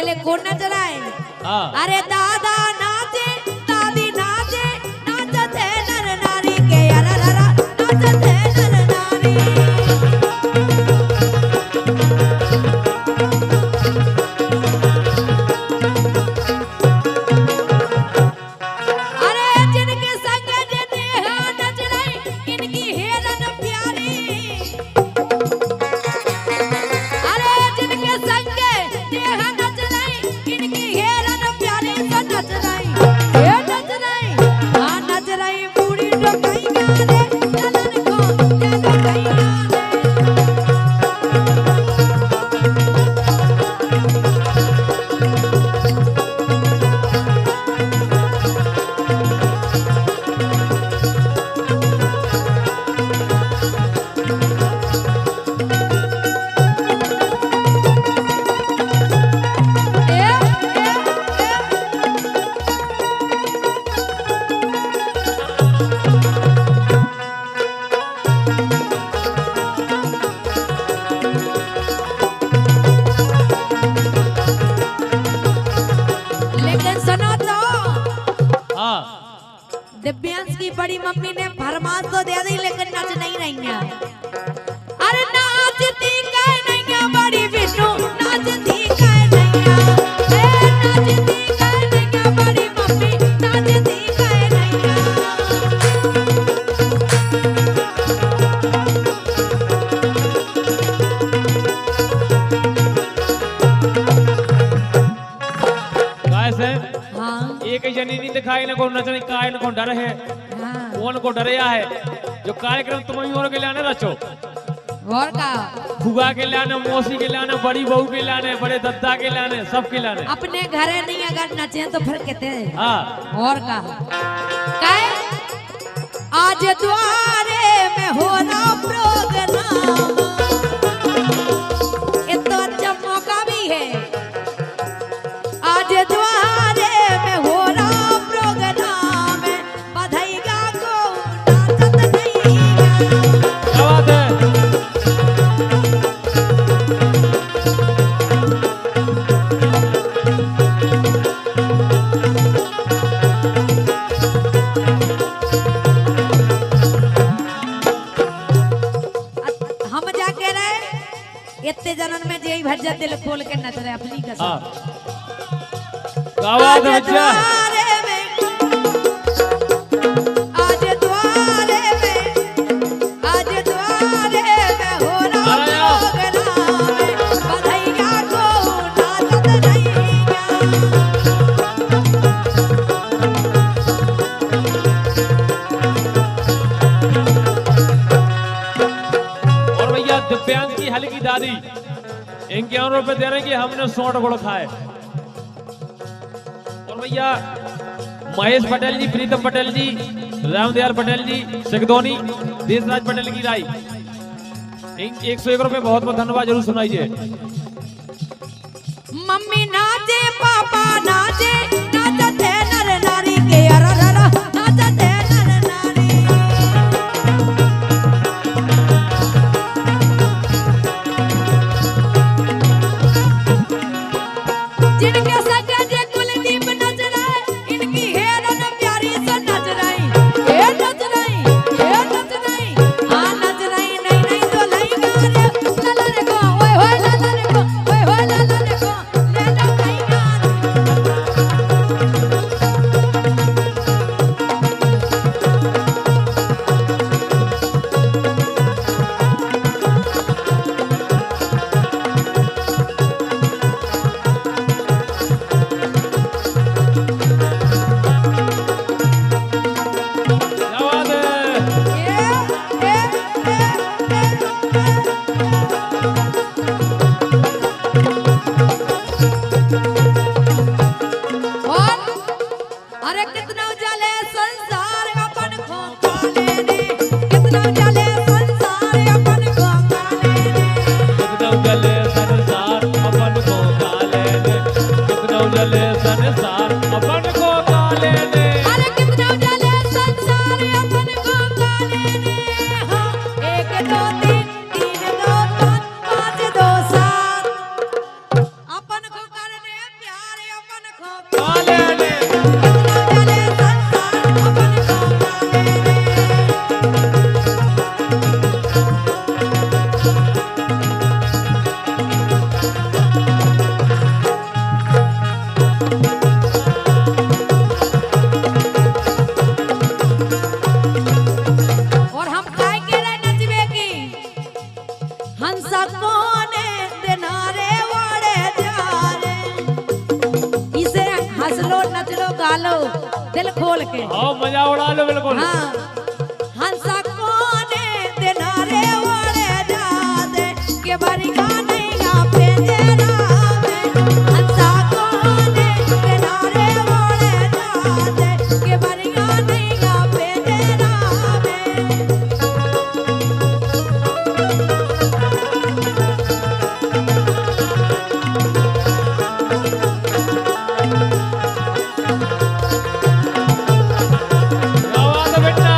पहले कौन नच रहा है? अरे दादा नाचे दादी नाचे नाचते नर नारी के अरररा नाचते नर नारी। अरे जिनके संग नेहा नच रही इनकी हेरन प्यारी। अरे जिनके संग नेहा नच रही इनकी हेरन प्यारी तो नच रही ये नच रही हाँ नच रही बूढ़ी डोकैया रे चलन को ये डोकैया रे। लेकिन सुनो तो दिव्यांश की बड़ी मम्मी ने फरमाश तो दे दी लेकिन नच नहीं रही है। अरे नाचती काहे नहीं है बड़ी विष्णु नाचती काहे नहीं है नाचती काहे नहीं है बड़ी मम्मी नाचती काहे नहीं है। से हाँ एक जनी नहीं दिखाई न को नचने काय न को डर है हाँ कौन को डरया है जो कार्यक्रम तुम ही और के लाने रचो और का फुगा के लाने मौसी के लाने बड़ी बहू के लाने बड़े दद्दा के लाने सब के लाने अपने घरे नहीं अगर नचे तो फिर कहते हाँ और का काहे आज द्वारे में हो रहा प्रोग्राम ये तो अच्छा मौका भी है। आज द्वारे में हो रहा प्रोग्राम बधाईगा को नाचत नहीं क्या बात है हम जाके रहे इतने जनन में जेई भज्जा दिल खोल के नच रहे अपनी कसम। हाँ क्या बात है बच्चा आज द्वारे में हो रहा प्रोग्राम बधाईया को नाचत नहीं और भैया दिव्यांश की हल्की दादी इनके रुपए दे रहे हैं कि हमने 100 गुड़ खाए। और भैया महेश पटेल जी प्रीतम पटेल जी रामदयाल पटेल जी सिगदौनी देशराज पटेल की राय 101 रुपए बहुत बहुत धन्यवाद जरूर सुनाइए। मम्मी नाचे पापा नाचे नाचते नर नारी के अरररा नाचते नर नारी। जिनके संग जे कुलदीप नच रहे इनकी हेरन प्यारी से नच रही ये नच रही हाँ नच रही नहीं नहीं तो नहीं गारे ललन को ओए होए ललन को ओए होए ललन को ले लो कहीं गारे। आओ मजा उड़ा लो बिल्कुल। हाँ हंसा कोने देना रे ओड़े जादे के बरिया नहीं गा पे तेरा हंसा कोने देना रे ओड़े जादे के बरिया नहीं गा पे तेरा क्या बात है बेटा।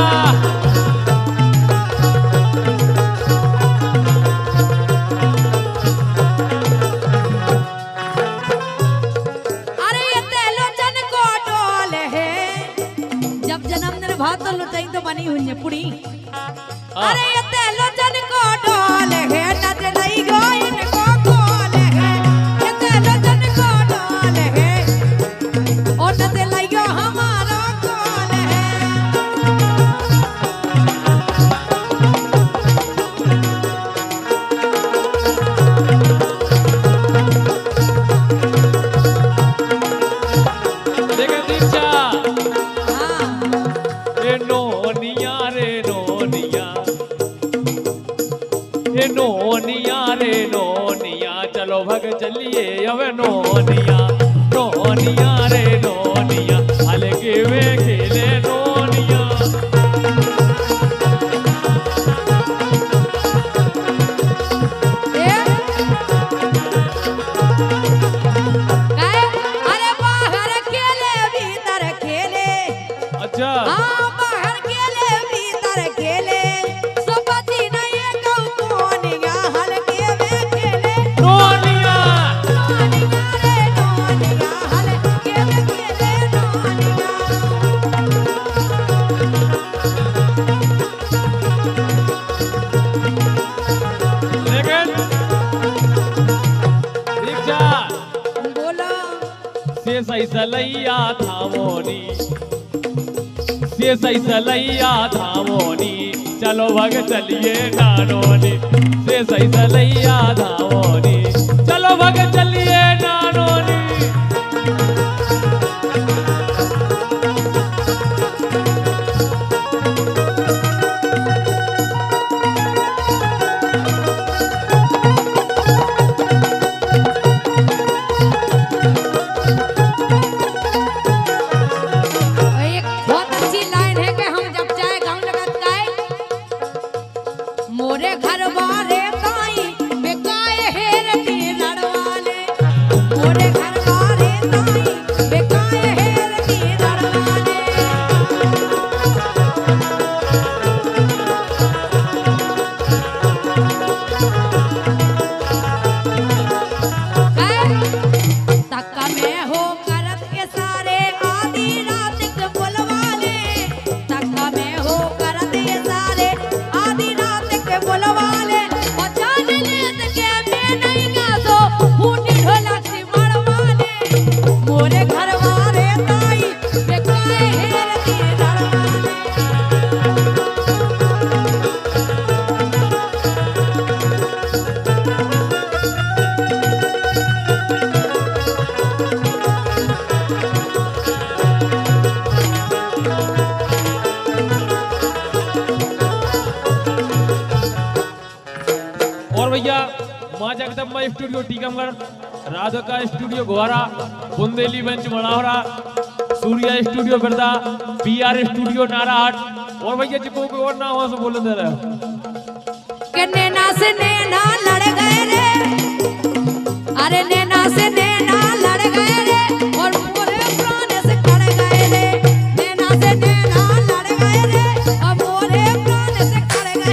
अरे ये तेलोचन को डोल है जब जन्मदिन भात तो लुटाई तो बनी हुई है पुड़ी। अरे ये तेलोचन को डोल है नच नहीं गो इनको कोल है ये तेलोचन को डोल है और नच लाइयो हमारा कोल है। देखो दीक्षा हाँ ए नोनिया रे नोनिया ए नोनिया रे नोनिया चलो भग चलिए अब नोनिया नोनिया रे नोनिया हल्के वे खेले नोनिया। ए काय अरे बाहर खेले भीतर खेले अच्छा हाँ बाहर खेले भीतर खेले सुपति नहीं कहूँ कोनिया हल्के में खेले नोनिया नोनिया रे नोनिया हल्के में खेले नोनिया। लेकिन दीक्षा बोलो से सही सलैया था मोनी से सही सलैया था मोनी चलो भग चलिए नानोनी से सही सलैया था मोनी चलो भग चलिए नानोनी। एक बहुत अच्छी लाइन है कि हम जब चाहे गाँव लगत गाए मोरे घर वाले ताई बेकाए हेर की लड़वाले मोरे घर वाले ताई बेकाए हेर की लड़वाले। तक्का में हो करत के सारे आधी रात के बोलवाले तक्का में हो करत के सारे आधी रात के बोलवाले और जान लेत के मैं नहीं गासो फूटी ढोलक से मरवाले मोरे घर वाले ताई बेकाए हेर की लड़वाले। और भैया माँ Jagdamba studio Tikamgarh, Radhika studio Gohara, Bundeli bench Madawara, Surya studio Birda, PR studio Narahat और भैया जिको कोई और ना हो सो बोल दे रहे हो। के नैना से नैना लड़ गए रे अरे नैना से नैना लड़ गए रे और मोरे प्राण से कड़ गए रे नैना से नैना लड़ गए रे और मोरे प्राण से कड़ गए।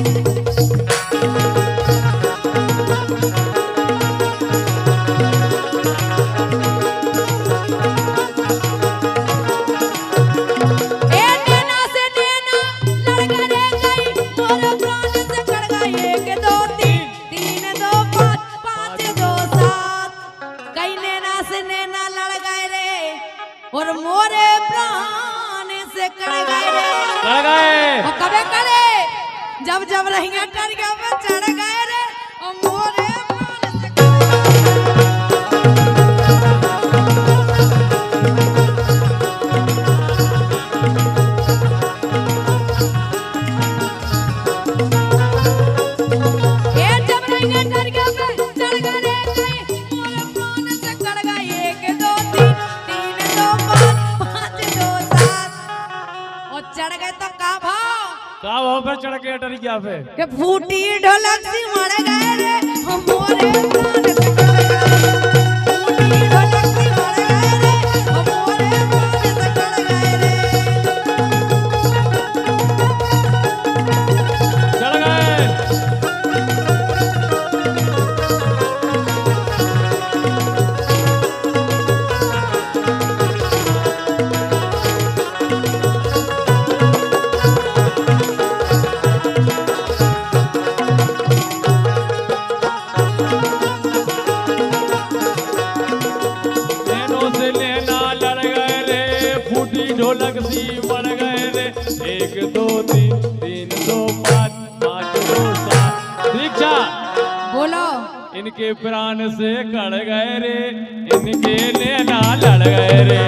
ए नैना से नैना लड़ गए गई मोरे प्राण से कड़ गए एक दो तीन तीन दो पाँच पाँच दो सात कई नैना से नैना लड़ गए रे और मोरे प्राण से कड़ गए रे लड़ गए और कबे करे जब जब रहिया डर गया पे चढ़ गए रे और मोरे प्राण से कड़ गए। चढ़ के अटरिया पे के फूटी ढोलक सी मर गए रे मोरे प्राण से कट गए। फूटी ढोलक सी मर गए रे मोरे प्राण से कट गए रे। चढ़ गए। नैनों से नैना लड़ गए रे, फूटी ढोलक सी मर गए रे। 1 2 3 3 2 5 5 2 7 दीक्षा बोलो इनके प्राण से कड़ गए रे, इनके नैना लड़ गए रे।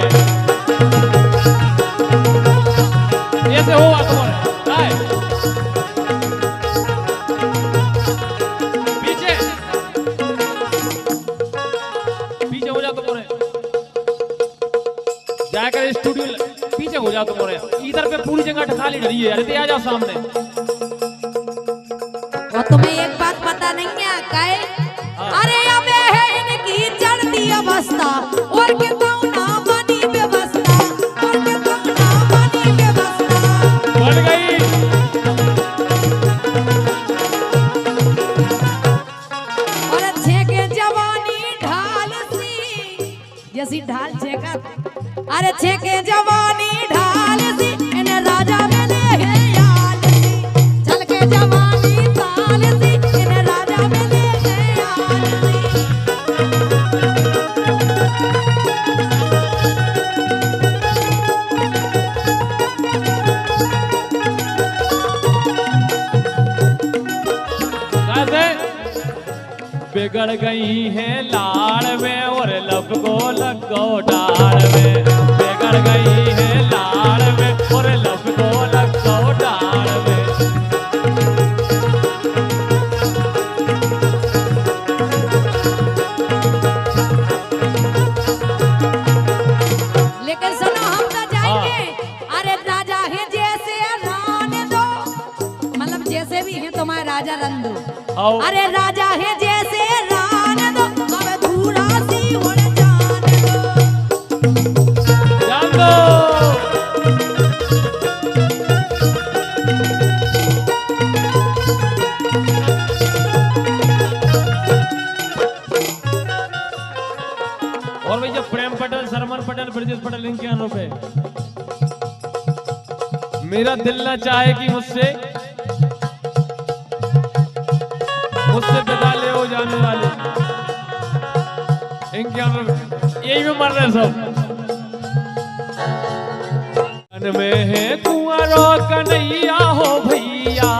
ऐसे हुआ तुम्हारे आए। पीछे पीछे हो जा तुम्हारे, जाकर स्टूडियो पीछे हो जा तुम्हारे। इधर पे पूरी जगह खाली डरी है, अरे आ जाओ सामने। और तुम्हें एक बात पता नहीं है काहे? अरे अबे है इनकी चढ़ती अवस्था और के ना बनी व्यवस्था और के ना बनी व्यवस्था। बढ़ गई। और अच्छे के जवानी ढाल सी जैसी ढाल छेका। अरे छे के जवानी ढाल सी इन राजा में ले है याल सी। चल के जवानी ताल सी इन राजा में ले है याल सी। कैसे बिगड़ गई है लाड़ में और लपको लगो डाल में। बिगड़ गई है लाड़ में और लपको लगो डाल में। लेकिन सुनो हम तो जाएंगे। अरे राजा है जैसे रान दो मतलब जैसे भी है तुम्हारे राजा रंदो। आओ अरे राजा है जैसे रान दो अब धूरा सी उड़ जान दो। जान दो। और भैया प्रेम पटेल, शरमन पटेल, ब्रजेश पटेल इनके अनुरूप है। मेरा दिल ना चाहे कि मुझसे विदा ले हो जाने वाले इनके अनुरूप यही में मर रहे सब। जन में है कुंवरो कन्हैया हो भैया,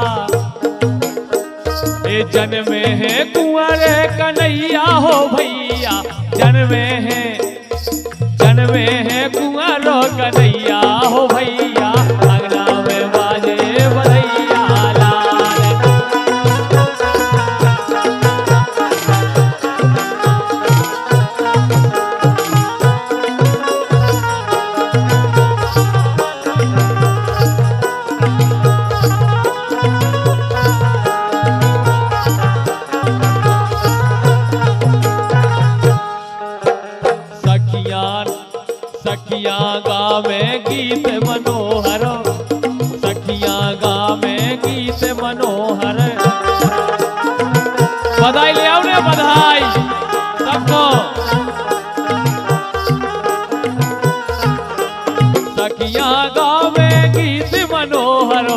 ए जन में है कुंवरे कन्हैया हो भैया। जन में है कुंवरो कन्हैया हो भैया। अंगना में बाजे बधैया लाल। सखियां गावे गीत मनोहर, सखियां गावे गीत मनोहर। बधाई ले आओ रे बधाई सबको। सखियां गावे गीत मनोहर,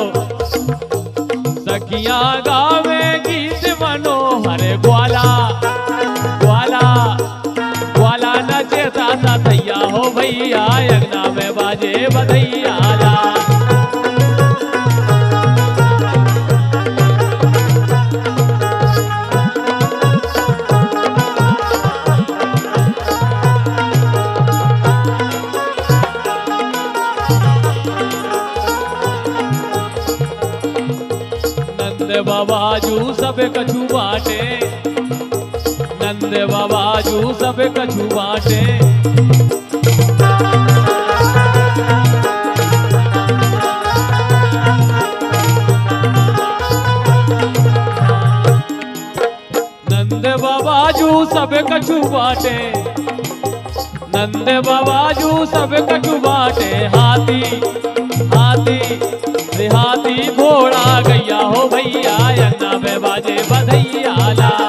सखियां गावे गीत मनोहर। ग्वाला ग्वाला ग्वाला नचे ताता थैया हो भैया। अंगना में बाजे बधैया ला। नंद बाबाजू सब कछु बाटे, नंद बाबाजू सब कछु बाटे। सब कछु बाटे, नंद बाबाजू सब कछु बाटे। हाथी हाथी हाथी घोड़ा गैया हो भैया, अंगना में बाजे बधैया लाल।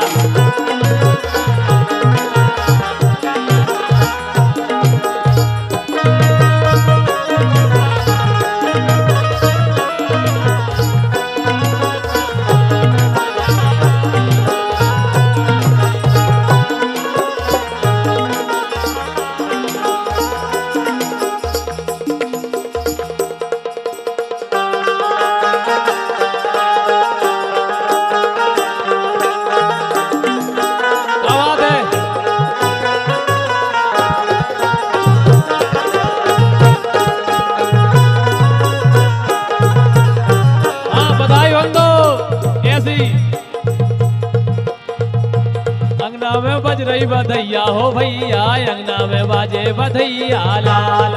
अंगना में बज रही बधैया हो भैया, अंगना में बाजे बधैया लाल।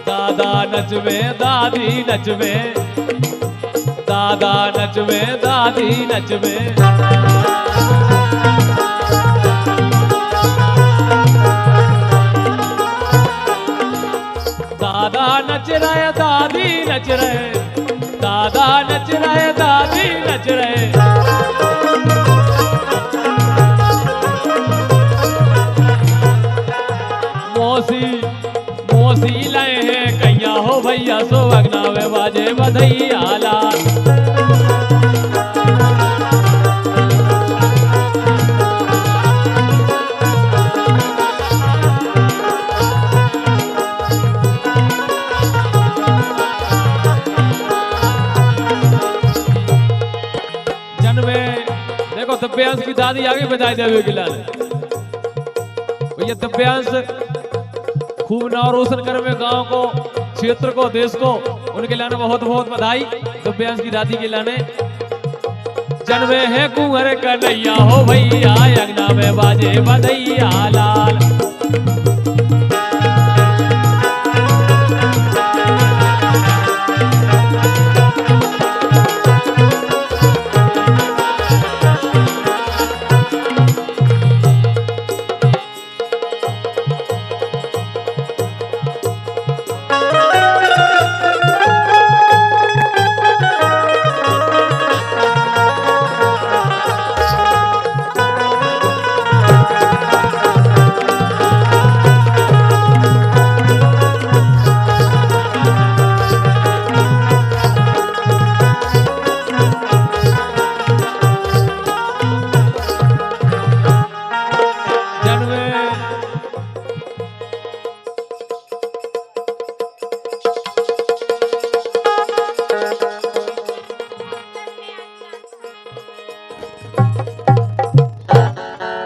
दादा नचवे दादी नचवे, दादा नचवे दादी नचवे। दादा नच रहे दादी नच रहे, दादा नच रहे दादी नच रहे। मौसी मौसी लाए हैं कैया हो भैया, सो अंगना में बाजे बधैया लाल। देखो दिव्यांश की दादी आगे बताई देवे के लाल भैया, दिव्यांश खूब नाम रोशन कर में गांव को, क्षेत्र को, देश को, उनके लाने बहुत बहुत बधाई। दिव्यांश की दादी के लाने जन्मे है कुंवर कन्हैया हो भैया, अंगना में बाजे बधैया लाल।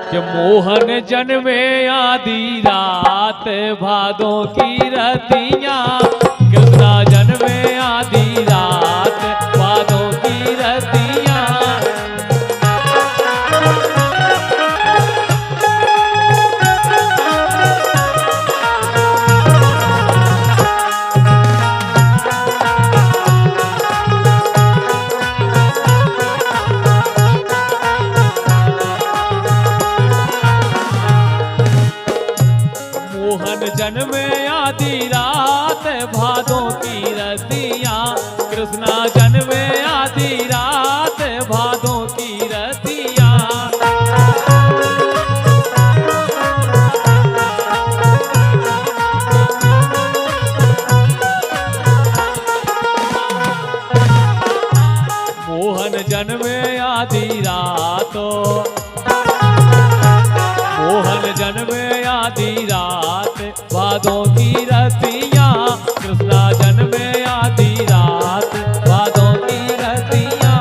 कि मोहन जन्मे आधी रात भादों की रतियां, कृष्णा जन्मे आधी रात भादों की रतियां। जन्मे आधी रात भादों की रतियां, कृष्णा जन्मे आधी रात भादों की रतियां। मोहन जन्मे आधी रातो, मोहन जन्मे आधी रात भादों की रतियां, कृष्णा जन्मे आधी रात भादों की रतियां।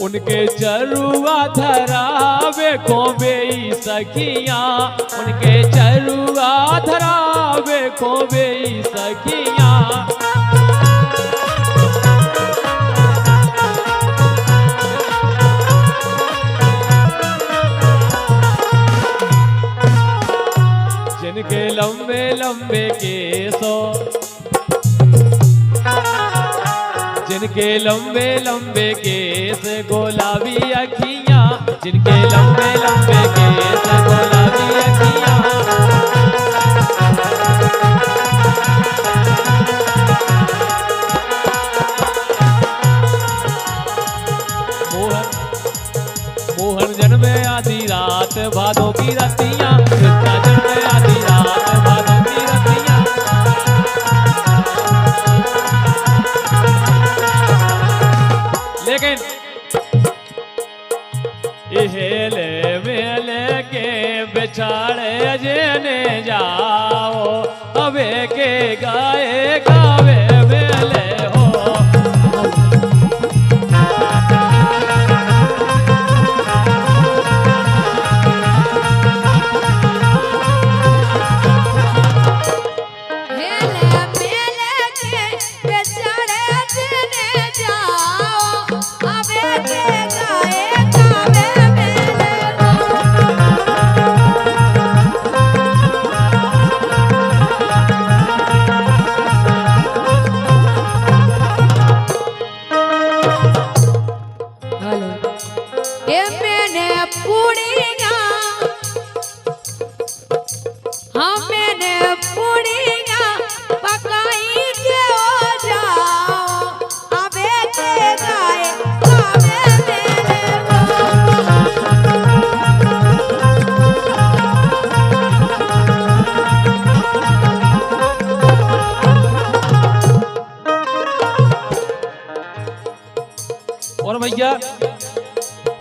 उनके चरुआ धरावे को बेईसा सखियां उनके चरुआ धरावे को बे सखियां जिनके लंबे लंबे केसों जिनके लंबे लंबे केस गुलाबी अखियां जिनके लंबे लंबे केस गुलाबी अखियां मोहन जन्मे आधी रात भादों की रतियां कृष्णा जन्मे आधी रात भादों की रतियां लेकिन इहेले मेले के बिछाड़े जेने जाओ अबे के गाए गावे मेले हो और भैया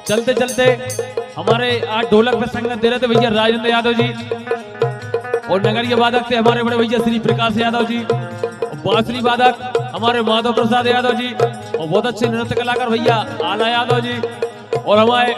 चलते चलते हमारे आज ढोलक पे संगत दे रहे थे भैया राजेंद्र यादव जी और नगरीय वादक थे हमारे बड़े भैया श्री प्रकाश यादव जी और बांसुरी वादक हमारे माधव प्रसाद यादव जी और बहुत अच्छे नृत्य कलाकार भैया आला यादव जी और हमारे